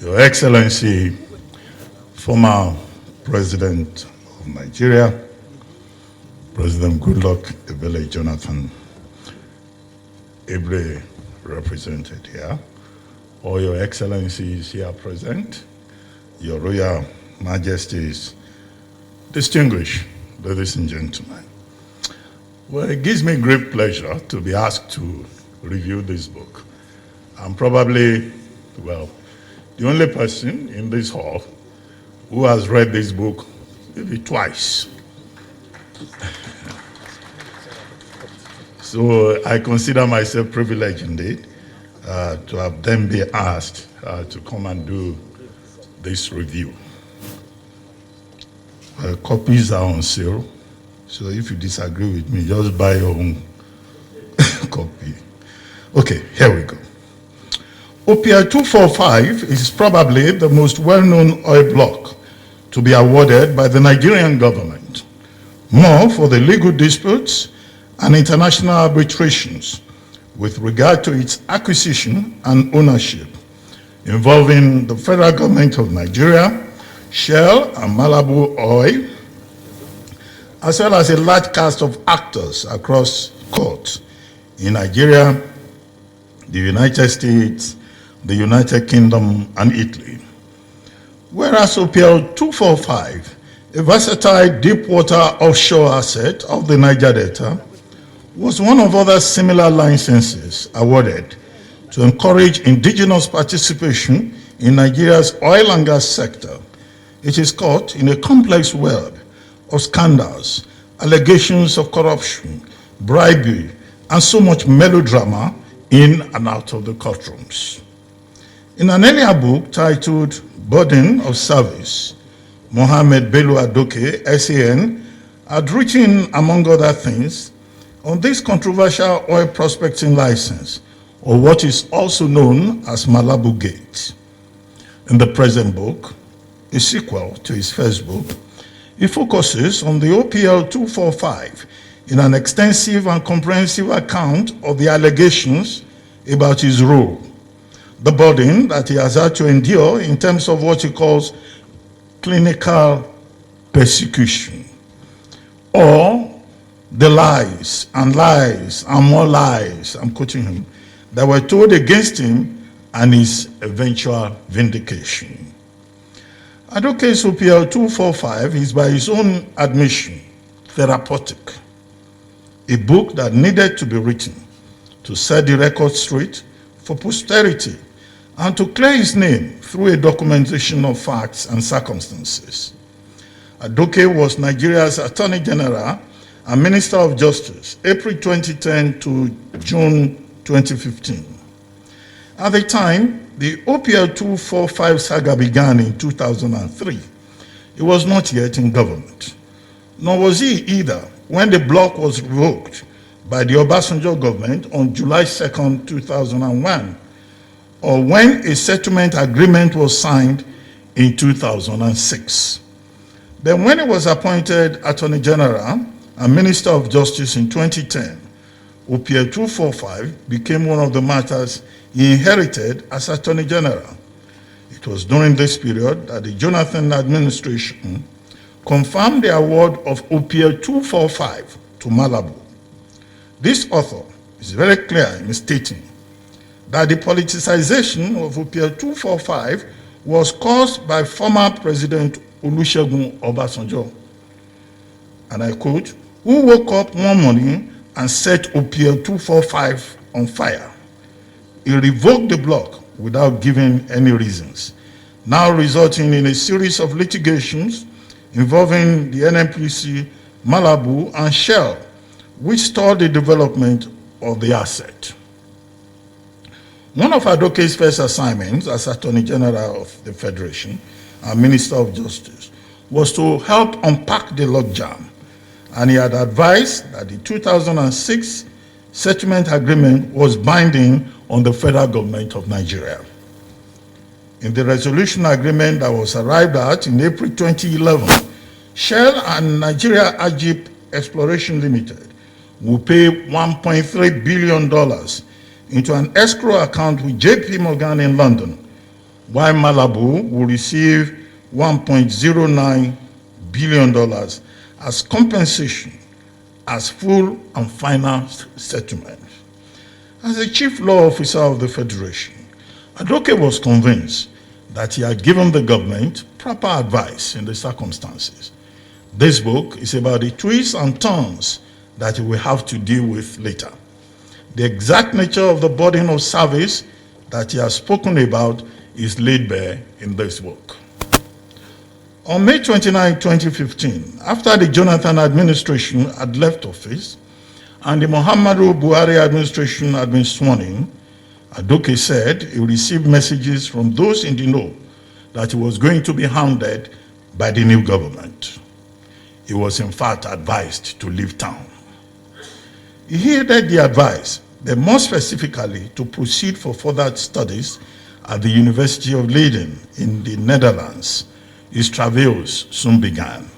Your Excellency, former President of Nigeria, President Goodluck Ebele Jonathan, ably represented here, all Your Excellencies here present, Your Royal Majesties, distinguished ladies and gentlemen. Well, it gives me great pleasure to be asked to review this book. I'm probably, well, the only person in this hall who has read this book maybe twice. So I consider myself privileged indeed to have then been asked to come and do this review. Copies are on sale, so if you disagree with me, just buy your own copy. Okay, here we go. OPL 245 is probably the most well-known oil block to be awarded by the Nigerian government, more for the legal disputes and international arbitrations with regard to its acquisition and ownership involving the federal government of Nigeria, Shell and Malabu Oil, as well as a large cast of actors across courts in Nigeria, the United States, the United Kingdom, and Italy. Whereas OPL 245, a versatile deep-water offshore asset of the Niger Delta, was one of other similar licenses awarded to encourage indigenous participation in Nigeria's oil and gas sector. It is caught in a complex web of scandals, allegations of corruption, bribery, and so much melodrama in and out of the courtrooms. In an earlier book titled Burden of Service, Mohammed Bello Adoke, SAN, had written, among other things, on this controversial oil prospecting license, or what is also known as Malabu Gate. In the present book, a sequel to his first book, he focuses on the OPL 245 in an extensive and comprehensive account of the allegations about his role, the burden that he has had to endure in terms of what he calls clinical persecution, or the lies and more lies, I'm quoting him, that were told against him and his eventual vindication. Adoke's OPL 245 is, by his own admission, therapeutic, a book that needed to be written to set the record straight for posterity and to clear his name through a documentation of facts and circumstances. Adoke was Nigeria's Attorney General and Minister of Justice, April 2010 to June 2015. At the time, the OPL 245 saga began in 2003. He was not yet in government, nor was he either when the block was revoked by the Obasanjo government on July 2nd, 2001, or when a settlement agreement was signed in 2006. Then when he was appointed Attorney General and Minister of Justice in 2010, OPL 245 became one of the matters he inherited as Attorney General. It was during this period that the Jonathan administration confirmed the award of OPL 245 to Malabu. This author is very clear in stating that the politicization of OPL 245 was caused by former President Olusegun Obasanjo. And I quote, who woke up one morning and set OPL 245 on fire. He revoked the block without giving any reasons, now resulting in a series of litigations involving the NNPC, Malabu, and Shell, which stalled the development of the asset. One of Adoke's first assignments as Attorney General of the Federation and Minister of Justice was to help unpack the logjam, and he had advised that the 2006 settlement agreement was binding on the federal government of Nigeria. In the resolution agreement that was arrived at in April 2011, Shell and Nigeria Ajip Exploration Limited will pay $1.3 billion into an escrow account with JP Morgan in London, while Malabo will receive $1.09 billion as compensation as full and final settlement. As the chief law officer of the Federation, Adoke was convinced that he had given the government proper advice in the circumstances. This book is about the twists and turns that he will have to deal with later. The exact nature of the burden of service that he has spoken about is laid bare in this book. On May 29, 2015, after the Jonathan administration had left office and the Muhammadu Buhari administration had been sworn in, Adoke said he received messages from those in the know that he was going to be hounded by the new government. He was in fact advised to leave town. He heeded the advice, but more specifically to proceed for further studies at the University of Leiden in the Netherlands. His travails soon began.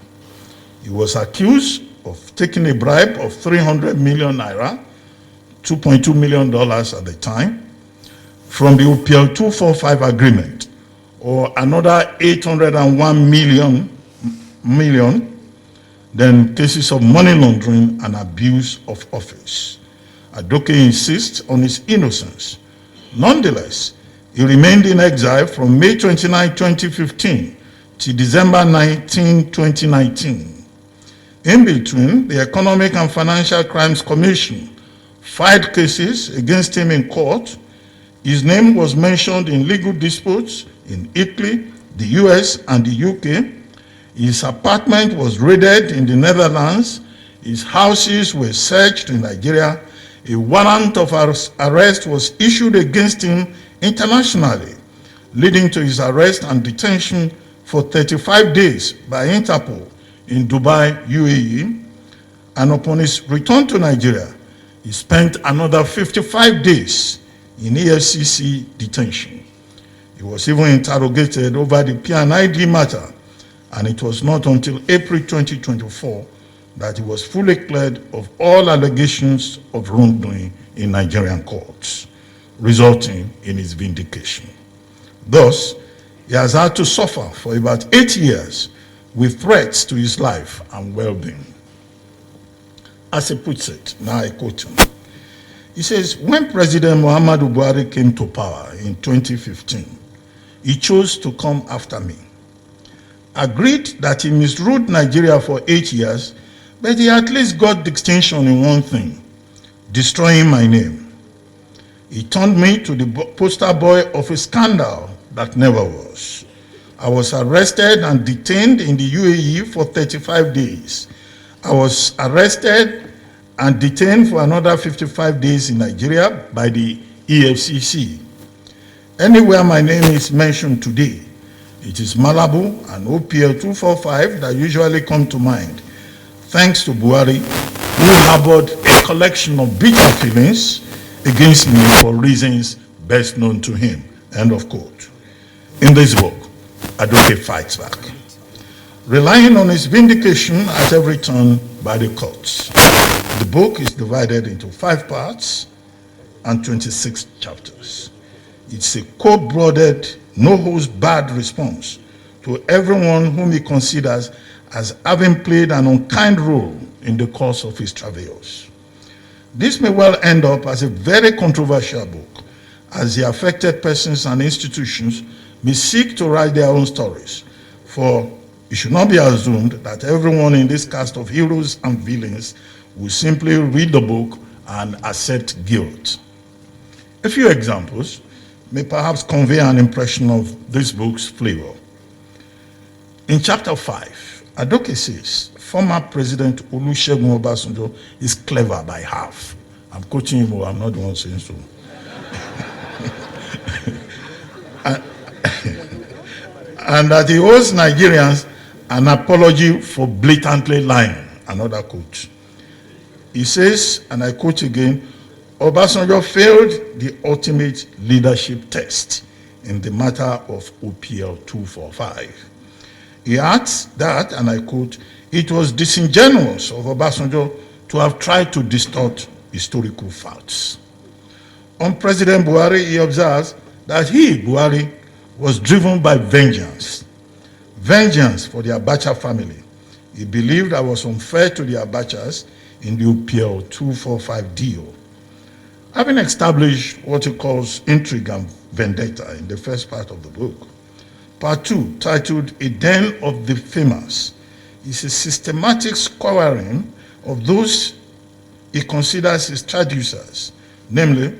He was accused of taking a bribe of 300 million naira, $2.2 million at the time, from the OPL 245 agreement, or another 801 million, then cases of money laundering and abuse of office. Adoke insists on his innocence. Nonetheless, he remained in exile from May 29, 2015 to December 19, 2019. In between, the Economic and Financial Crimes Commission filed cases against him in court. His name was mentioned in legal disputes in Italy, the US, and the UK. His apartment was raided in the Netherlands. His houses were searched in Nigeria. A warrant of arrest was issued against him internationally, leading to his arrest and detention for 35 days by Interpol in Dubai, UAE. And upon his return to Nigeria, he spent another 55 days in EFCC detention. He was even interrogated over the PNID matter, and it was not until April 2024 that he was fully cleared of all allegations of wrongdoing in Nigerian courts, resulting in his vindication. Thus, he has had to suffer for about 8 years with threats to his life and well-being. As he puts it, now I quote him, he says, when President Muhammadu Buhari came to power in 2015, he chose to come after me. Agreed that he misruled Nigeria for 8 years, but he at least got distinction in one thing, destroying my name. He turned me to the poster boy of a scandal that never was. I was arrested and detained in the UAE for 35 days. I was arrested and detained for another 55 days in Nigeria by the EFCC. Anywhere my name is mentioned today, it is Malabo and OPL 245 that usually come to mind, thanks to Buhari, who harbored a collection of bitter feelings against me for reasons best known to him. End of quote. In this book, Adoke fights back, relying on his vindication at every turn by the courts. The book is divided into 5 parts and 26 chapters. It's a cold-blooded, no-holds-barred response to everyone whom he considers as having played an unkind role in the course of his travails. This may well end up as a very controversial book, as the affected persons and institutions may seek to write their own stories, for it should not be assumed that everyone in this cast of heroes and villains will simply read the book and accept guilt. A few examples may perhaps convey an impression of this book's flavor. In chapter 5, Adoke says, former President Olusegun Obasanjo is clever by half. I'm quoting him, I'm not the one saying so. And that he owes Nigerians an apology for blatantly lying. Another quote. He says, and I quote again, Obasanjo failed the ultimate leadership test in the matter of OPL 245. He adds that, and I quote, it was disingenuous of Obasanjo to have tried to distort historical facts. On President Buhari, he observes that he, Buhari, was driven by vengeance. Vengeance for the Abacha family. He believed that was unfair to the Abachas in the OPL 245 deal. Having established what he calls intrigue and vendetta in the first part of the book, part 2, titled A Den of the Famous, is a systematic squaring of those he considers his traducers, namely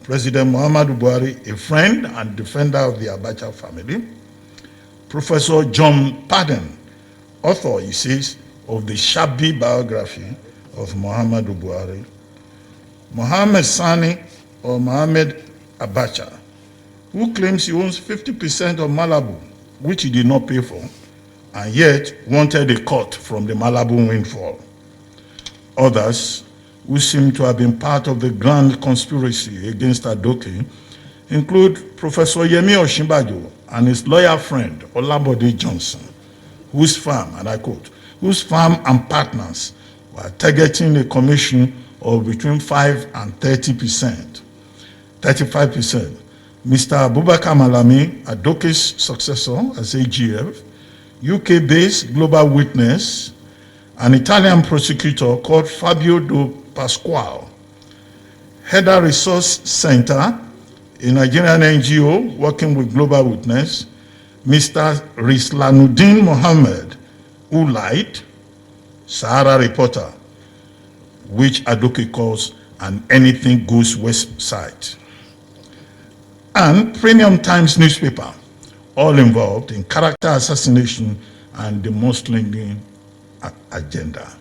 President Muhammadu Buhari, a friend and defender of the Abacha family, Professor John Padden, author, he says, of the shabby biography of Muhammadu Buhari, Mohammed Sani or Mohammed Abacha, who claims he owns 50% of Malibu, which he did not pay for, and yet wanted a cut from the Malibu windfall. Others, who seem to have been part of the grand conspiracy against Adoke, include Professor Yemi Osinbajo and his lawyer friend Olabode Johnson, whose firm, and I quote, whose firm and partners were targeting a commission of between 5 and 35%. Mr. Abubakar Malami, Adoke's successor as AGF, UK-based Global Witness, an Italian prosecutor called Fabio Do Pasquale, Header Resource Center, a Nigerian NGO working with Global Witness, Mr. Rislanuddin Mohammed, who lied, Sahara Reporter, which Adoke calls an anything goes website, and Premium Times newspaper, all involved in character assassination and the mudslinging agenda.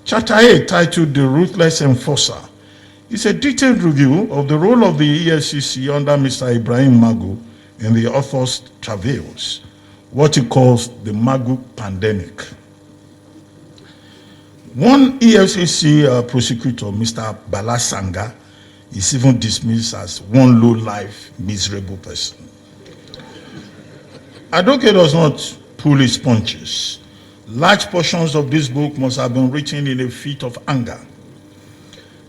Chapter 8, titled The Ruthless Enforcer, is a detailed review of the role of the EFCC under Mr. Ibrahim Magu in the author's travails, what he calls the Magu pandemic. One EFCC prosecutor, Mr. Balasanga, is even dismissed as one low-life, miserable person. Adoke does not pull his punches. Large portions of this book must have been written in a fit of anger.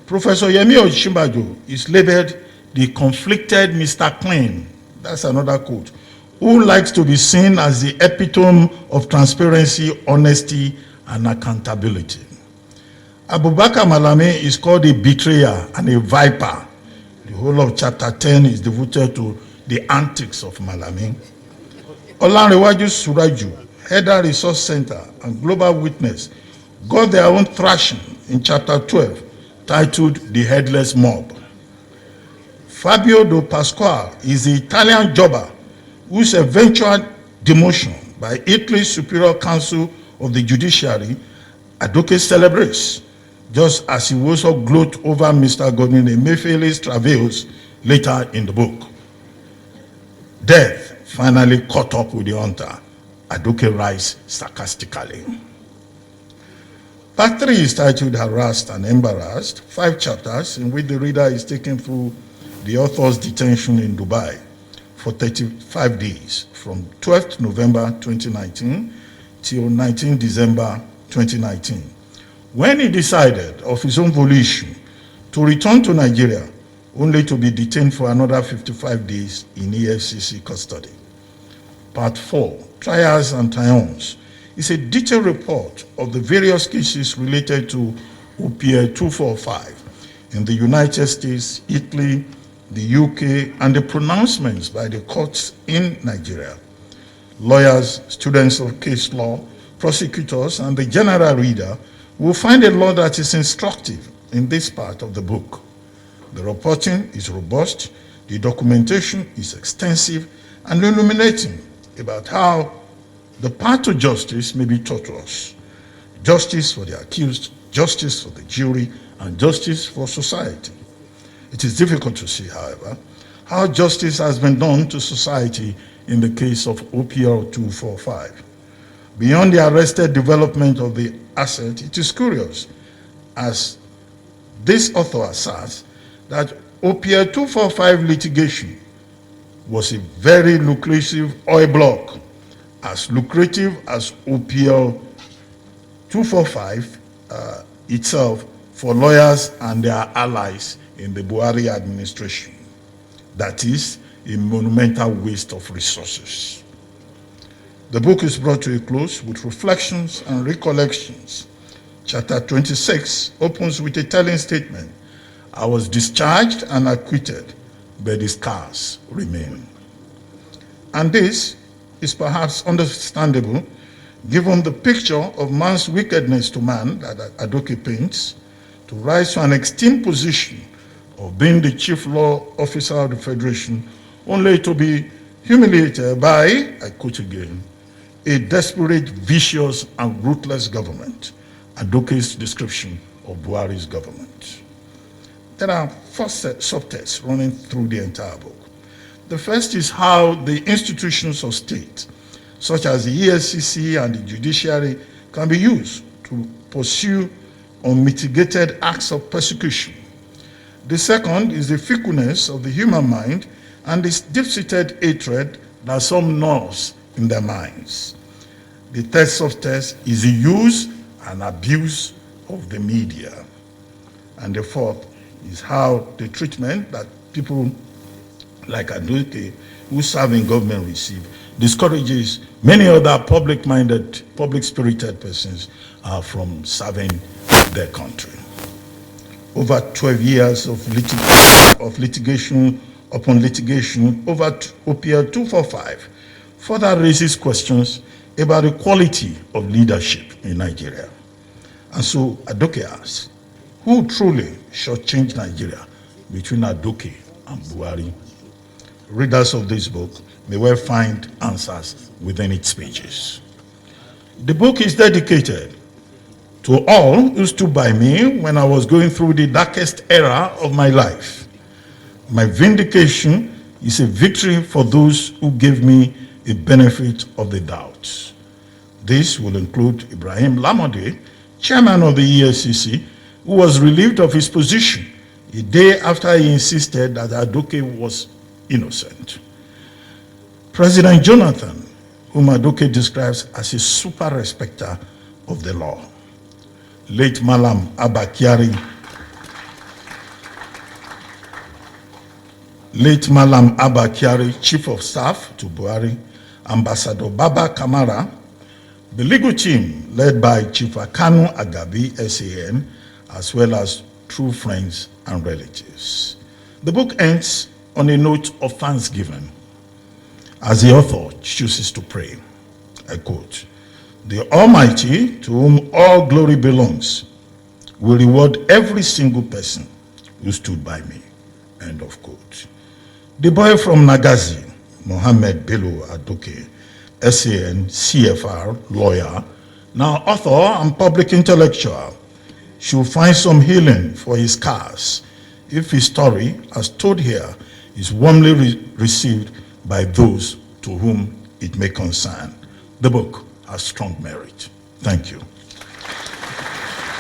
Professor Yemi Osinbajo is labeled the conflicted Mr. Clean, that's another quote, who likes to be seen as the epitome of transparency, honesty, and accountability. Abubakar Malami is called a betrayer and a viper. The whole of chapter 10 is devoted to the antics of Malami. Olanrewaju Suraju, Header Resource Center, and Global Witness got their own thrashing in chapter 12, titled The Headless Mob. Fabio Do Pasquale is the Italian jobber whose eventual demotion by Italy's Superior Council of the Judiciary Adoke celebrates, just as he also gloat over Mr. Godwin Emefiele's travails later in the book. Death finally caught up with the hunter, Adoke writes sarcastically. Part 3 is titled Harassed and Embarrassed, 5 chapters in which the reader is taken through the author's detention in Dubai for 35 days from 12th November 2019 till 19 December 2019, when he decided of his own volition to return to Nigeria only to be detained for another 55 days in EFCC custody. Part 4, Trials and Triumphs, is a detailed report of the various cases related to OPL 245 in the United States, Italy, the UK, and the pronouncements by the courts in Nigeria. Lawyers, students of case law, prosecutors, and the general reader will find a lot that is instructive in this part of the book. The reporting is robust, the documentation is extensive and illuminating about how the path to justice may be taught to us. Justice for the accused, justice for the jury, and justice for society. It is difficult to see, however, how justice has been done to society in the case of OPL 245. Beyond the arrested development of the asset, it is curious, as this author asserts, that OPL 245 litigation was a very lucrative oil block, as lucrative as OPL 245 itself for lawyers and their allies in the Buhari administration. That is, a monumental waste of resources. The book is brought to a close with reflections and recollections. Chapter 26 opens with a telling statement: I was discharged and acquitted, but the scars remain. And this is perhaps understandable given the picture of man's wickedness to man that Adoke paints, to rise to an extreme position of being the chief law officer of the Federation, only to be humiliated by, I quote again, a desperate, vicious, and ruthless government. Adoke's description of Buhari's government. There are four subtexts running through the entire book. The first is how the institutions of state, such as the EFCC and the judiciary, can be used to pursue unmitigated acts of persecution. The second is the fickleness of the human mind and this deep-seated hatred that some nurse in their minds. The third subtext is the use and abuse of the media. And the fourth is how the treatment that people like Adoke who serve in government receive discourages many other public-minded, public-spirited persons from serving their country. Over 12 years of litigation upon litigation over OPL 245 further raises questions about the quality of leadership in Nigeria. And so Adoke asks, who truly shall change Nigeria between Adoke and Buhari? Readers of this book may well find answers within its pages. The book is dedicated to all who stood by me when I was going through the darkest era of my life. My vindication is a victory for those who gave me a benefit of the doubt. This will include Ibrahim Lamode, chairman of the EFCC, who was relieved of his position a day after he insisted that Adoke was innocent. President Jonathan, whom Adoke describes as a super respecter of the law. Late Malam Abakiari, Chief of Staff to Buhari, Ambassador Baba Kamara, the legal team led by Chief Akanu Agabi, SAN, as well as true friends and relatives. The book ends on a note of thanksgiving as the author chooses to pray. I quote, "The Almighty, to whom all glory belongs, will reward every single person who stood by me." End of quote. The boy from Nagazi, Mohammed Bello Adoke, SAN, CFR, lawyer, now author and public intellectual, should find some healing for his scars if his story, as told here, is warmly received by those to whom it may concern. The book has strong merit. Thank you.